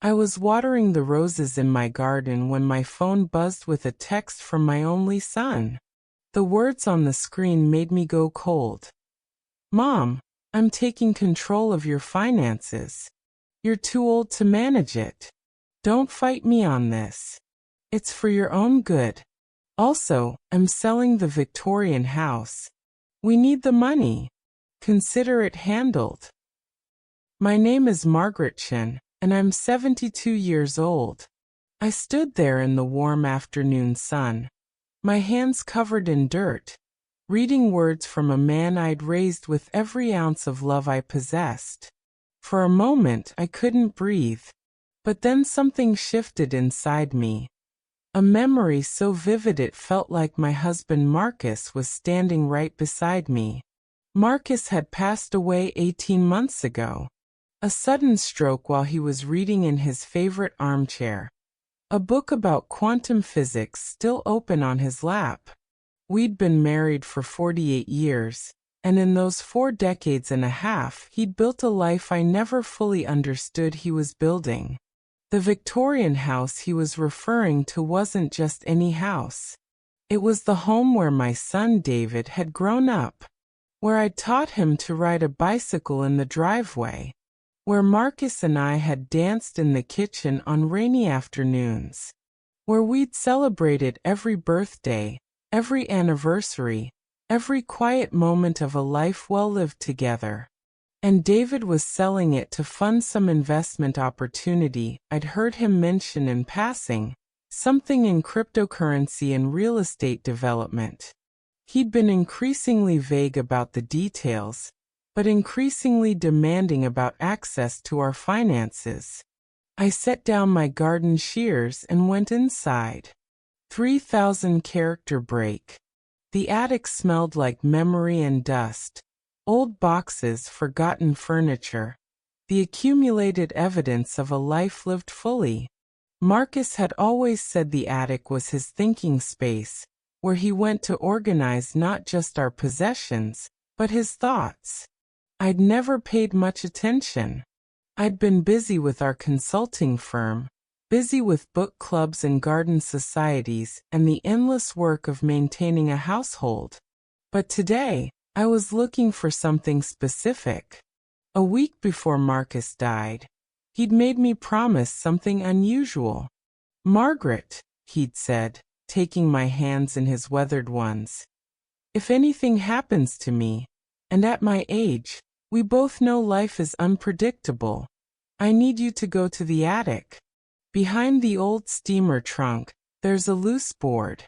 I was watering the roses in my garden when my phone buzzed with a text from my only son. The words on the screen made me go cold. "Mom, I'm taking control of your finances. You're too old to manage it. Don't fight me on this. It's for your own good. Also, I'm selling the Victorian house. We need the money. Consider it handled." My name is Margaret, and I'm 72 years old. I stood there in the warm afternoon sun, my hands covered in dirt, reading words from a man I'd raised with every ounce of love I possessed. For a moment I couldn't breathe, but then something shifted inside me. A memory so vivid it felt like my husband Marcus was standing right beside me. Marcus had passed away 18 months ago. A sudden stroke while he was reading in his favorite armchair. A book about quantum physics still open on his lap. We'd been married for 48 years, and in those 4 decades and a half he'd built a life I never fully understood he was building. The Victorian house he was referring to wasn't just any house. It was the home where my son David had grown up, where I'd taught him to ride a bicycle in the driveway, where Marcus and I had danced in the kitchen on rainy afternoons, where we'd celebrated every birthday, every anniversary, every quiet moment of a life well lived together. And David was selling it to fund some investment opportunity I'd heard him mention in passing, something in cryptocurrency and real estate development. He'd been increasingly vague about the details, but increasingly demanding about access to our finances. I set down my garden shears and went inside. 3,000 character break. The attic smelled like memory and dust, old boxes, forgotten furniture, the accumulated evidence of a life lived fully. Marcus had always said the attic was his thinking space, where he went to organize not just our possessions, but his thoughts. I'd never paid much attention. I'd been busy with our consulting firm, busy with book clubs and garden societies and the endless work of maintaining a household. But today, I was looking for something specific. A week before Marcus died, he'd made me promise something unusual. "Margaret," he'd said, taking my hands in his weathered ones, "if anything happens to me, and at my age, we both know life is unpredictable, I need you to go to the attic. Behind the old steamer trunk, there's a loose board.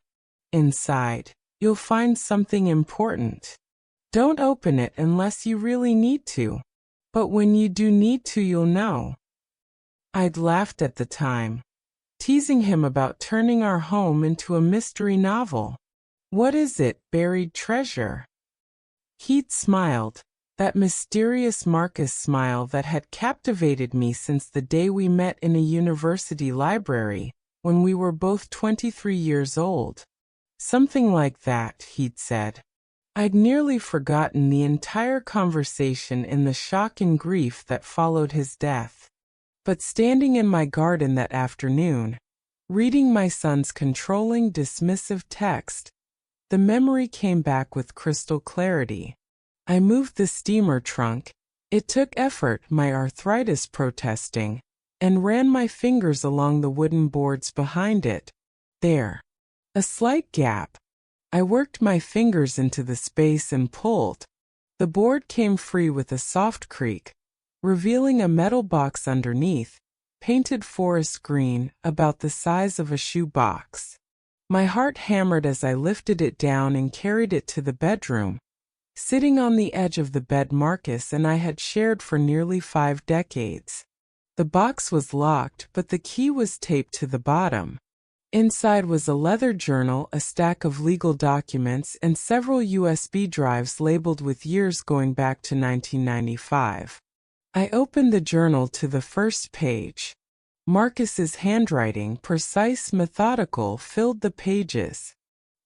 Inside, you'll find something important. Don't open it unless you really need to. But when you do need to, you'll know." I'd laughed at the time, teasing him about turning our home into a mystery novel. "What is it, buried treasure?" He'd smiled, that mysterious Marcus smile that had captivated me since the day we met in a university library, when we were both 23 years old. "Something like that," he'd said. I'd nearly forgotten the entire conversation in the shock and grief that followed his death. But standing in my garden that afternoon, reading my son's controlling, dismissive text, the memory came back with crystal clarity. I moved the steamer trunk. It took effort, my arthritis protesting, and ran my fingers along the wooden boards behind it. There. A slight gap. I worked my fingers into the space and pulled. The board came free with a soft creak, revealing a metal box underneath, painted forest green, about the size of a shoe box. My heart hammered as I lifted it down and carried it to the bedroom. Sitting on the edge of the bed Marcus and I had shared for nearly 5 decades. The box was locked, but the key was taped to the bottom. Inside was a leather journal, a stack of legal documents, and several USB drives labeled with years going back to 1995. I opened the journal to the first page. Marcus's handwriting, precise, methodical, filled the pages.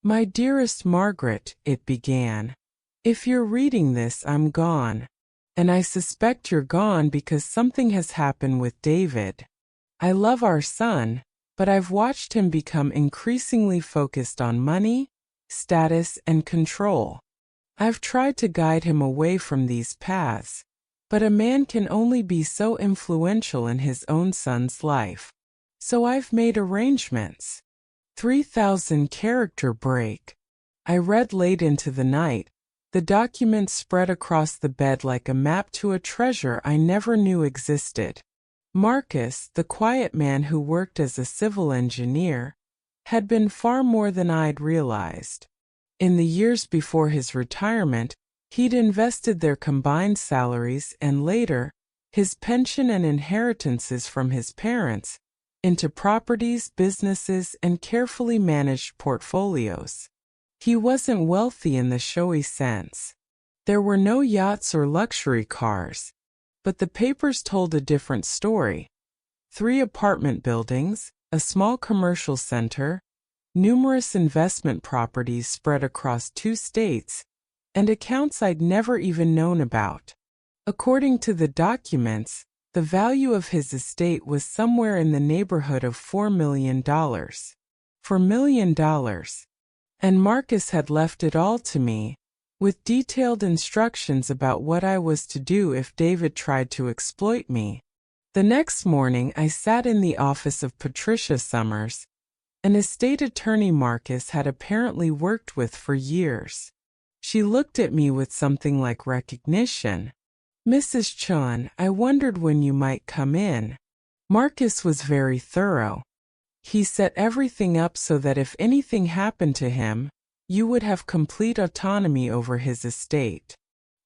"My dearest Margaret," it began. "If you're reading this, I'm gone. And I suspect you're gone because something has happened with David. I love our son, but I've watched him become increasingly focused on money, status, and control. I've tried to guide him away from these paths, but a man can only be so influential in his own son's life. So I've made arrangements. 3,000 character break. I read late into the night. The document spread across the bed like a map to a treasure I never knew existed. Marcus, the quiet man who worked as a civil engineer, had been far more than I'd realized. In the years before his retirement, he'd invested their combined salaries and later, his pension and inheritances from his parents, into properties, businesses, and carefully managed portfolios. He wasn't wealthy in the showy sense. There were no yachts or luxury cars. But the papers told a different story. 3 apartment buildings, a small commercial center, numerous investment properties spread across 2 states, and accounts I'd never even known about. According to the documents, the value of his estate was somewhere in the neighborhood of $4 million. $4 million. And Marcus had left it all to me, with detailed instructions about what I was to do if David tried to exploit me. The next morning I sat in the office of Patricia Summers, an estate attorney Marcus had apparently worked with for years. She looked at me with something like recognition. "Mrs. Chun, I wondered when you might come in." Marcus was very thorough. He set everything up so that if anything happened to him, you would have complete autonomy over his estate.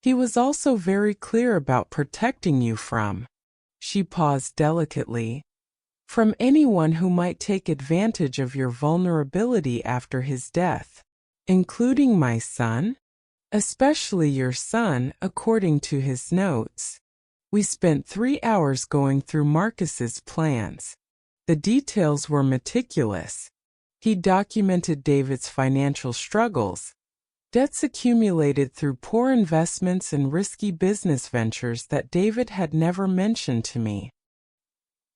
He was also very clear about protecting you from, she paused delicately, from anyone who might take advantage of your vulnerability after his death, including my son, especially your son, according to his notes. We spent 3 hours going through Marcus's plans. The details were meticulous. He documented David's financial struggles, debts accumulated through poor investments and risky business ventures that David had never mentioned to me.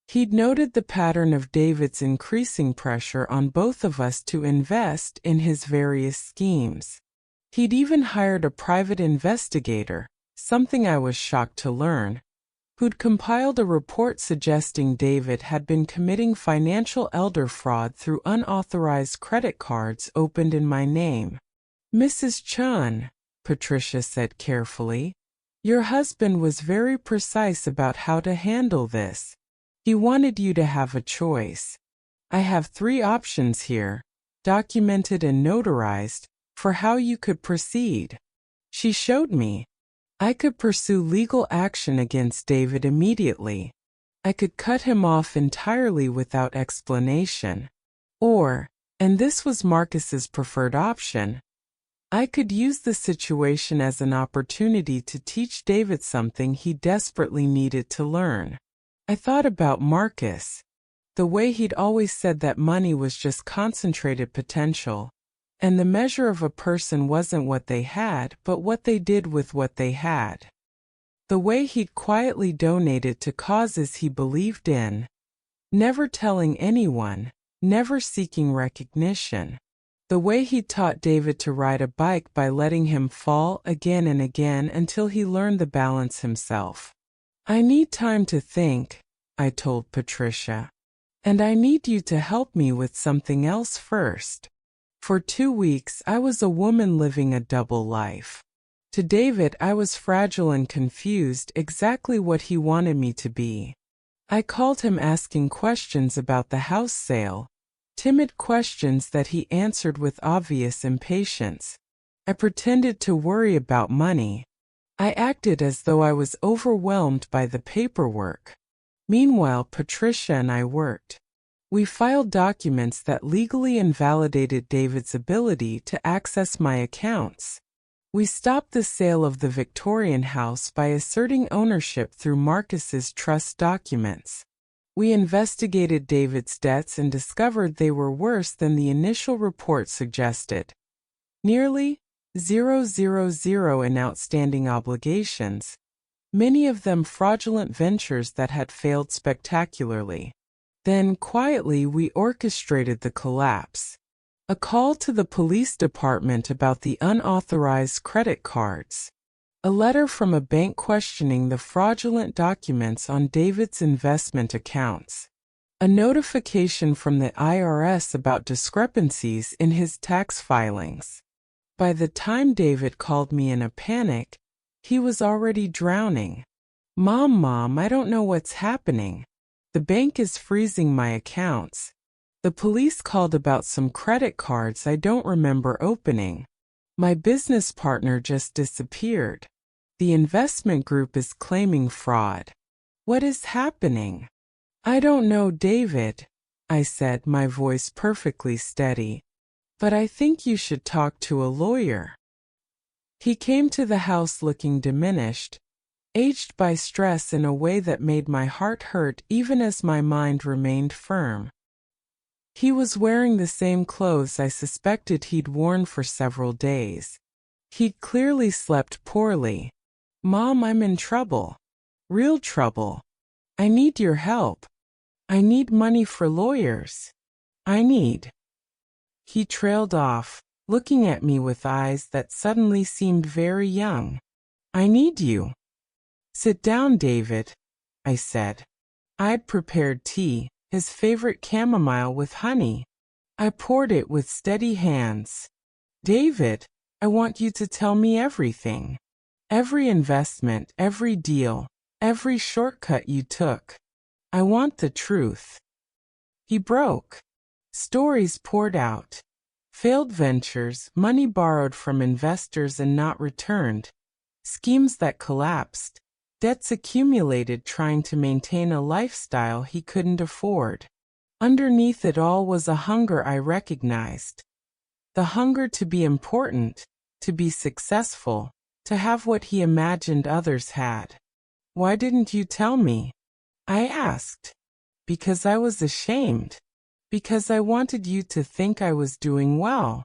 He'd noted the pattern of David's increasing pressure on both of us to invest in his various schemes. He'd even hired a private investigator, something I was shocked to learn, who'd compiled a report suggesting David had been committing financial elder fraud through unauthorized credit cards opened in my name. "Mrs. Chun," Patricia said carefully, "your husband was very precise about how to handle this. He wanted you to have a choice. I have 3 options here, documented and notarized, for how you could proceed." She showed me. I could pursue legal action against David immediately. I could cut him off entirely without explanation. Or, and this was Marcus's preferred option, I could use the situation as an opportunity to teach David something he desperately needed to learn. I thought about Marcus, the way he'd always said that money was just concentrated potential, and the measure of a person wasn't what they had, but what they did with what they had. The way he'd quietly donated to causes he believed in, never telling anyone, never seeking recognition. The way he'd taught David to ride a bike by letting him fall again and again until he learned the balance himself. "I need time to think," I told Patricia. "And I need you to help me with something else first." For 2 weeks I was a woman living a double life. To David I was fragile and confused, exactly what he wanted me to be. I called him asking questions about the house sale, timid questions that he answered with obvious impatience. I pretended to worry about money. I acted as though I was overwhelmed by the paperwork. Meanwhile, Patricia and I worked. We filed documents that legally invalidated David's ability to access my accounts. We stopped the sale of the Victorian house by asserting ownership through Marcus's trust documents. We investigated David's debts and discovered they were worse than the initial report suggested. Nearly 000 in outstanding obligations, many of them fraudulent ventures that had failed spectacularly. Then, quietly, we orchestrated the collapse. A call to the police department about the unauthorized credit cards. A letter from a bank questioning the fraudulent documents on David's investment accounts. A notification from the IRS about discrepancies in his tax filings. By the time David called me in a panic, he was already drowning. Mom, I don't know what's happening. The bank is freezing my accounts. The police called about some credit cards I don't remember opening. My business partner just disappeared. The investment group is claiming fraud. What is happening? I don't know, David, I said, my voice perfectly steady. But I think you should talk to a lawyer. He came to the house looking diminished, aged by stress in a way that made my heart hurt even as my mind remained firm. He was wearing the same clothes I suspected he'd worn for several days. He'd clearly slept poorly. Mom, I'm in trouble. Real trouble. I need your help. I need money for lawyers. He trailed off, looking at me with eyes that suddenly seemed very young. I need you. Sit down, David, I said. I'd prepared tea, his favorite chamomile with honey. I poured it with steady hands. David, I want you to tell me everything. Every investment, every deal, every shortcut you took. I want the truth. He broke. Stories poured out. Failed ventures, money borrowed from investors and not returned. Schemes that collapsed. Debts accumulated trying to maintain a lifestyle he couldn't afford. Underneath it all was a hunger I recognized. The hunger to be important, to be successful, to have what he imagined others had. Why didn't you tell me? I asked. Because I was ashamed. Because I wanted you to think I was doing well.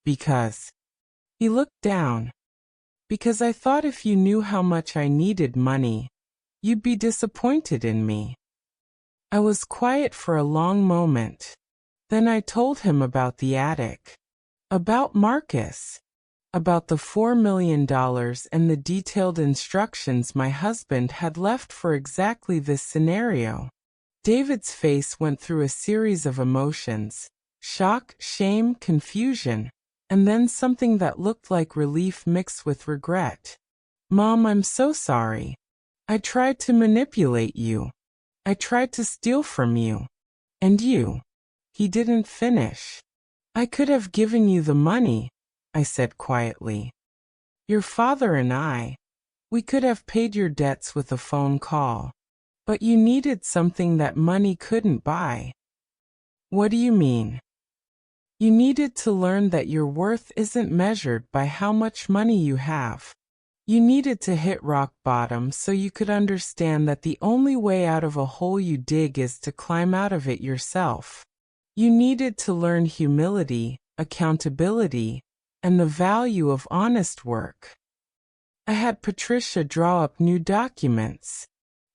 Because. He looked down. Because I thought if you knew how much I needed money, you'd be disappointed in me. I was quiet for a long moment. Then I told him about the attic. About Marcus. About the $4 million and the detailed instructions my husband had left for exactly this scenario. David's face went through a series of emotions: shock, shame, confusion, and then something that looked like relief mixed with regret. Mom, I'm so sorry. I tried to manipulate you. I tried to steal from you. And you. He didn't finish. I could have given you the money, I said quietly. Your father and we could have paid your debts with a phone call. But you needed something that money couldn't buy. What do you mean? You needed to learn that your worth isn't measured by how much money you have. You needed to hit rock bottom so you could understand that the only way out of a hole you dig is to climb out of it yourself. You needed to learn humility, accountability, and the value of honest work. I had Patricia draw up new documents.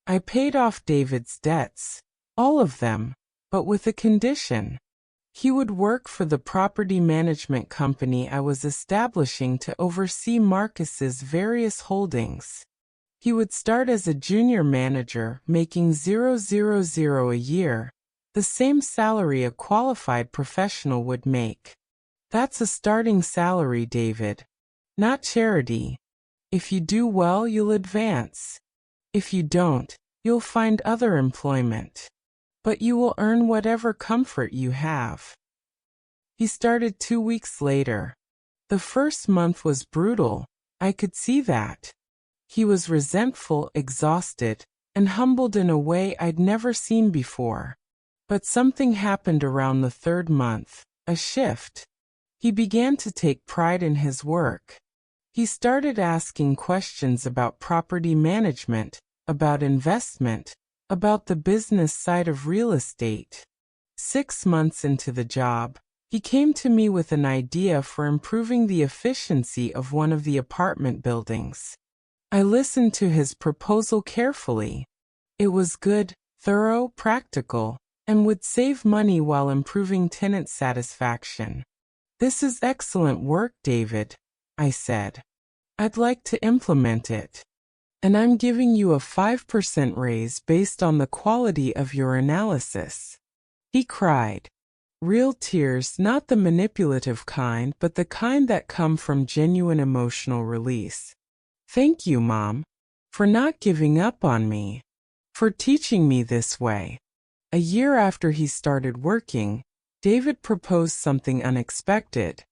I paid off David's debts, all of them, but with a condition. He would work for the property management company I was establishing to oversee Marcus's various holdings. He would start as a junior manager, making $000 a year, the same salary a qualified professional would make. That's a starting salary, David. Not charity. If you do well, you'll advance. If you don't, you'll find other employment. But you will earn whatever comfort you have. He started 2 weeks later. The first month was brutal. I could see that. He was resentful, exhausted, and humbled in a way I'd never seen before. But something happened around the third month, a shift. He began to take pride in his work. He started asking questions about property management, about investment, about the business side of real estate. 6 months into the job, he came to me with an idea for improving the efficiency of one of the apartment buildings. I listened to his proposal carefully. It was good, thorough, practical, and would save money while improving tenant satisfaction. "This is excellent work, David," I said. "I'd like to implement it. And I'm giving you a 5% raise based on the quality of your analysis." He cried. Real tears, not the manipulative kind, but the kind that come from genuine emotional release. "Thank you, Mom, for not giving up on me, for teaching me this way." A year after he started working, David proposed something unexpected.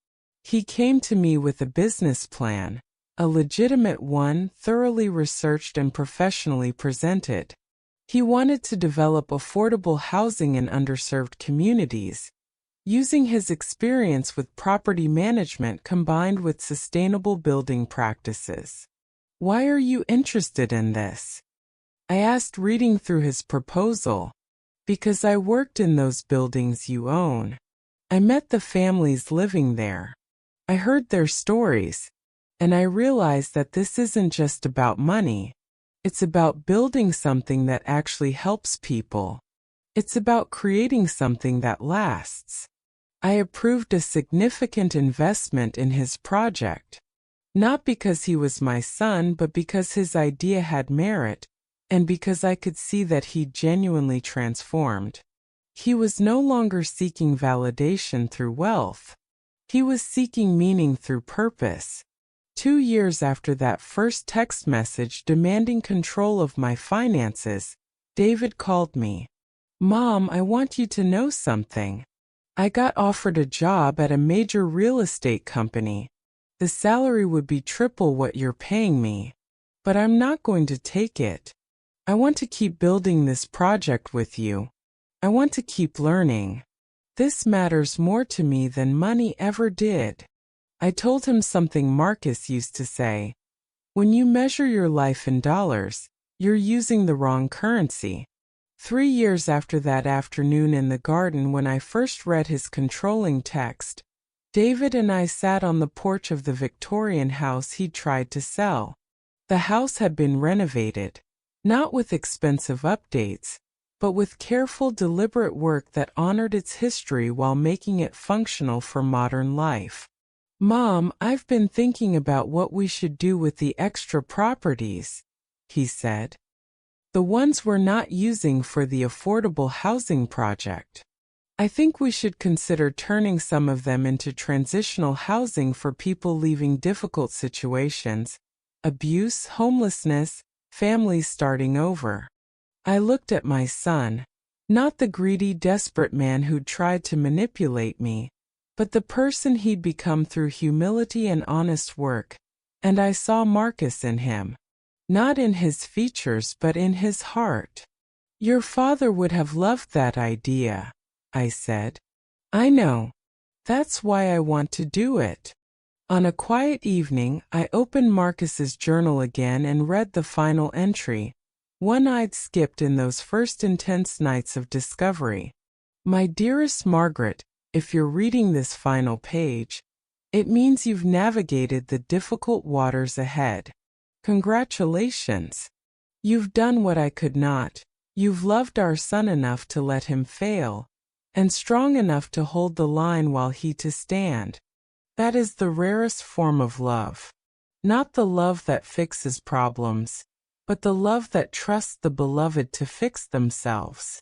He came to me with a business plan, a legitimate one, thoroughly researched and professionally presented. He wanted to develop affordable housing in underserved communities, using his experience with property management combined with sustainable building practices. "Why are you interested in this?" I asked, reading through his proposal. "Because I worked in those buildings you own. I met the families living there. I heard their stories. And I realized that this isn't just about money. It's about building something that actually helps people. It's about creating something that lasts." I approved a significant investment in his project. Not because he was my son, but because his idea had merit, and because I could see that he genuinely transformed. He was no longer seeking validation through wealth. He was seeking meaning through purpose. 2 years after that first text message demanding control of my finances, David called me. "Mom, I want you to know something. I got offered a job at a major real estate company. The salary would be triple what you're paying me. But I'm not going to take it. I want to keep building this project with you. I want to keep learning. This matters more to me than money ever did." I told him something Marcus used to say: "When you measure your life in dollars, you're using the wrong currency." 3 years after that afternoon in the garden when I first read his controlling text, David and I sat on the porch of the Victorian house he'd tried to sell. The house had been renovated, not with expensive updates, but with careful, deliberate work that honored its history while making it functional for modern life. "Mom, I've been thinking about what we should do with the extra properties," he said. "The ones we're not using for the affordable housing project. I think we should consider turning some of them into transitional housing for people leaving difficult situations, abuse, homelessness, families starting over." I looked at my son, not the greedy, desperate man who'd tried to manipulate me, but the person he'd become through humility and honest work, and I saw Marcus in him. Not in his features but in his heart. "Your father would have loved that idea," I said. "I know. That's why I want to do it." On a quiet evening, I opened Marcus's journal again and read the final entry, one I'd skipped in those first intense nights of discovery. "My dearest Margaret, if you're reading this final page, it means you've navigated the difficult waters ahead. Congratulations. You've done what I could not. You've loved our son enough to let him fail, and strong enough to hold the line while he to stand. That is the rarest form of love. Not the love that fixes problems, but the love that trusts the beloved to fix themselves.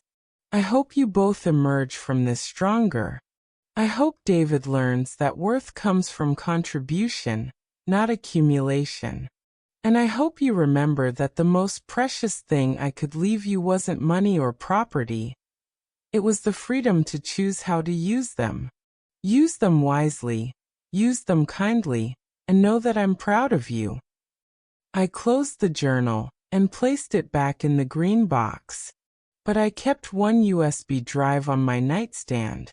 I hope you both emerge from this stronger. I hope David learns that worth comes from contribution, not accumulation. And I hope you remember that the most precious thing I could leave you wasn't money or property. It was the freedom to choose how to use them. Use them wisely, use them kindly, and know that I'm proud of you." I closed the journal and placed it back in the green box. But I kept one USB drive on my nightstand,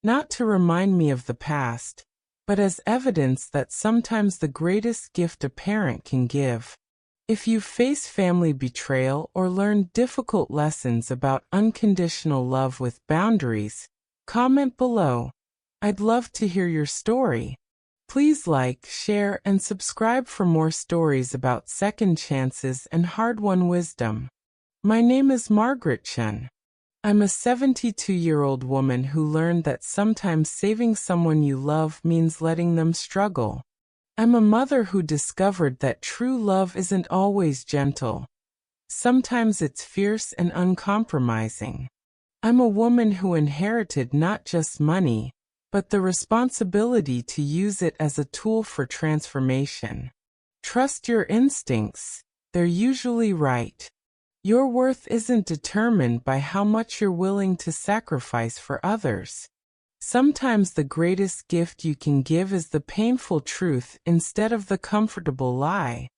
not to remind me of the past, but as evidence that sometimes the greatest gift a parent can give. If you face family betrayal or learn difficult lessons about unconditional love with boundaries, comment below. I'd love to hear your story. Please like, share, and subscribe for more stories about second chances and hard-won wisdom. My name is Margaret Chen. I'm a 72-year-old woman who learned that sometimes saving someone you love means letting them struggle. I'm a mother who discovered that true love isn't always gentle. Sometimes it's fierce and uncompromising. I'm a woman who inherited not just money, but the responsibility to use it as a tool for transformation. Trust your instincts. They're usually right. Your worth isn't determined by how much you're willing to sacrifice for others. Sometimes the greatest gift you can give is the painful truth instead of the comfortable lie.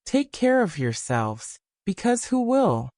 Take care of yourselves, because who will?